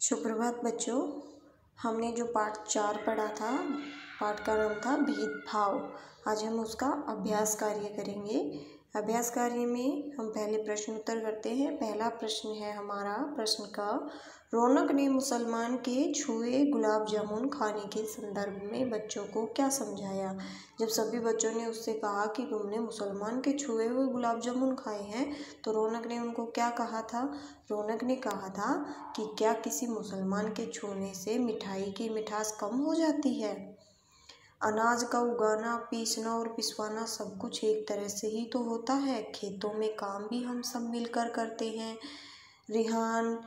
सुप्रभात बच्चों, हमने जो पाठ 4 पढ़ा था, पाठ का नाम था भेदभाव। आज हम उसका अभ्यास कार्य करेंगे। अभ्यास कार्य में हम पहले प्रश्न उत्तर करते हैं। पहला प्रश्न है हमारा प्रश्न का, रौनक ने मुसलमान के छुए गुलाब जामुन खाने के संदर्भ में बच्चों को क्या समझाया। जब सभी बच्चों ने उससे कहा कि तुमने मुसलमान के छुए हुए गुलाब जामुन खाए हैं, तो रौनक ने उनको क्या कहा था। रौनक ने कहा था कि क्या किसी मुसलमान के छूने से मिठाई की मिठास कम हो जाती है। अनाज का उगाना, पीसना और पिसवाना सब कुछ एक तरह से ही तो होता है। खेतों में काम भी हम सब मिलकर करते हैं। रिहान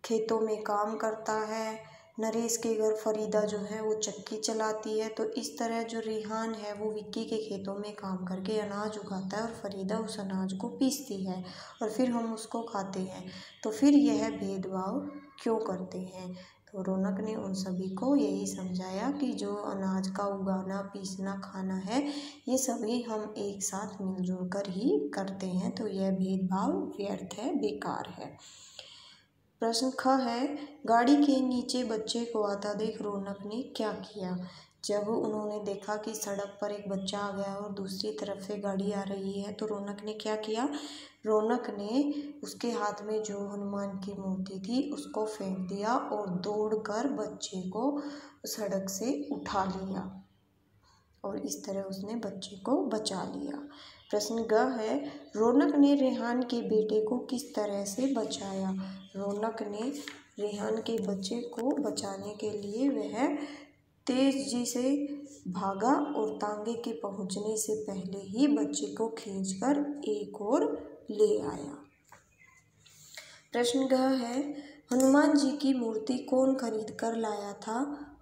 खेतों में काम करता है। नरेश के घर फरीदा जो है वो चक्की चलाती है। तो इस तरह जो रिहान है वो विक्की के खेतों में काम करके अनाज उगाता है और फरीदा उस अनाज को पीसती है और फिर हम उसको खाते हैं। तो फिर यह भेदभाव क्यों करते हैं। तो रौनक ने उन सभी को यही समझाया कि जो अनाज का उगाना, पीसना, खाना है, ये सभी हम एक साथ मिलजुल कर ही करते हैं। तो यह भेदभाव व्यर्थ है, बेकार है। प्रश्न ख है, गाड़ी के नीचे बच्चे को आता देख रौनक ने क्या किया। जब उन्होंने देखा कि सड़क पर एक बच्चा आ गया और दूसरी तरफ से गाड़ी आ रही है, तो रौनक ने क्या किया। रौनक ने उसके हाथ में जो हनुमान की मूर्ति थी उसको फेंक दिया और दौड़कर बच्चे को सड़क से उठा लिया और इस तरह उसने बच्चे को बचा लिया। प्रश्न ग है, रौनक ने रेहान के बेटे को किस तरह से बचाया। रौनक ने रेहान के बच्चे को बचाने के लिए वह तेजी से भागा और तांगे के पहुंचने से पहले ही बच्चे को खींचकर एक और ले आया। प्रश्न ग है, हनुमान जी की मूर्ति कौन खरीद कर लाया था।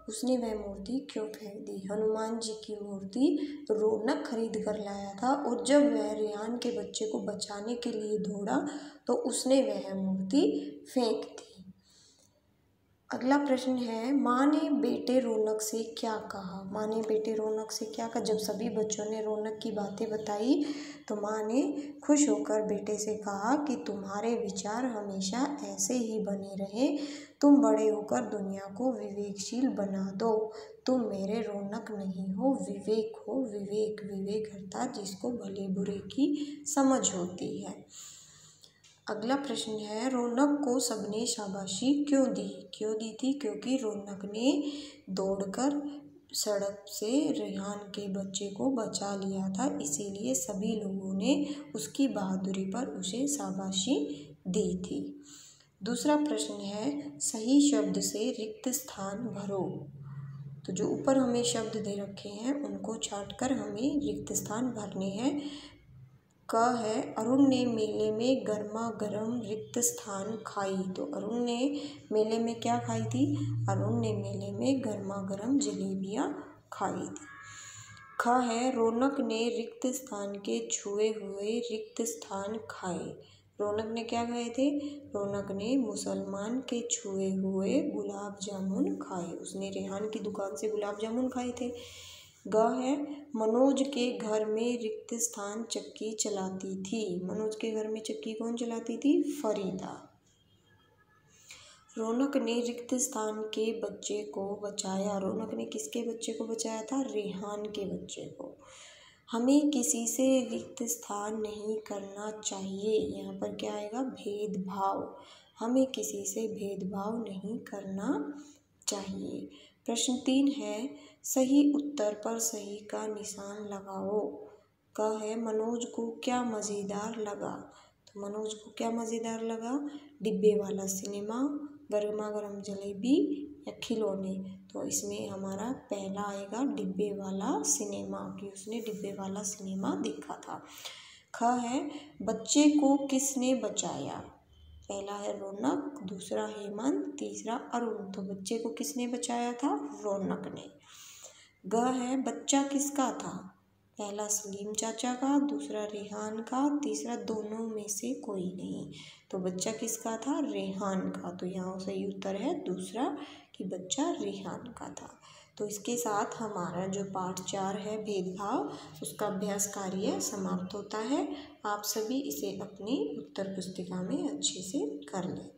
उसने वह मूर्ति क्यों फेंक दी। हनुमान जी की मूर्ति रौनक खरीद कर लाया था और जब वह रेहान के बच्चे को बचाने के लिए दौड़ा तो उसने वह मूर्ति फेंक दी। अगला प्रश्न है, माँ ने बेटे रौनक से क्या कहा। माँ ने बेटे रौनक से क्या कहा। जब सभी बच्चों ने रौनक की बातें बताई तो माँ ने खुश होकर बेटे से कहा कि तुम्हारे विचार हमेशा ऐसे ही बने रहे। तुम बड़े होकर दुनिया को विवेकशील बना दो। तुम मेरे रौनक नहीं हो, विवेक हो। विवेक, विवेक अर्थात जिसको भले बुरे की समझ होती है। अगला प्रश्न है, रौनक को सबने शाबाशी क्यों दी। क्यों दी थी। क्योंकि रौनक ने दौड़कर सड़क से रेहान के बच्चे को बचा लिया था, इसीलिए सभी लोगों ने उसकी बहादुरी पर उसे शाबाशी दी थी। दूसरा प्रश्न है, सही शब्द से रिक्त स्थान भरो। तो जो ऊपर हमें शब्द दे रखे हैं उनको छांटकर हमें रिक्त स्थान भरने हैं। क है, अरुण ने मेले में गर्मा गर्म रिक्त स्थान खाई। तो अरुण ने मेले में क्या खाई थी। अरुण ने मेले में गर्मा गर्म जलेबियाँ खाई थी। ख है, रौनक ने रिक्त स्थान के छुए हुए रिक्त स्थान खाए। रौनक ने क्या खाए थे। रौनक ने मुसलमान के छुए हुए गुलाब जामुन खाए। उसने रेहान की दुकान से गुलाब जामुन खाए थे। ग है, मनोज के घर में रिक्त स्थान चक्की चलाती थी। मनोज के घर में चक्की कौन चलाती थी। फरीदा। रौनक ने रिक्त स्थान के बच्चे को बचाया। रौनक ने किसके बच्चे को बचाया था। रेहान के बच्चे को। हमें किसी से रिक्त स्थान नहीं करना चाहिए। यहाँ पर क्या आएगा, भेदभाव। हमें किसी से भेदभाव नहीं करना चाहिए। प्रश्न 3 है, सही उत्तर पर सही का निशान लगाओ। क है, मनोज को क्या मज़ेदार लगा। तो मनोज को क्या मज़ेदार लगा। डिब्बे वाला सिनेमा, गर्मा गर्म जलेबी या खिलौने। तो इसमें हमारा पहला आएगा डिब्बे वाला सिनेमा, कि उसने डिब्बे वाला सिनेमा देखा था। ख है, बच्चे को किसने बचाया। पहला है रौनक, दूसरा हेमंत, तीसरा अरुण। तो बच्चे को किसने बचाया था। रौनक ने। ग है, बच्चा किसका था। पहला सलीम चाचा का, दूसरा रेहान का, तीसरा दोनों में से कोई नहीं। तो बच्चा किसका था। रेहान का। तो यहाँ सही उत्तर है दूसरा, कि बच्चा रेहान का था। तो इसके साथ हमारा जो पाठ 4 है भेदभाव, उसका अभ्यास कार्य समाप्त होता है। आप सभी इसे अपनी उत्तर पुस्तिका में अच्छे से कर लें।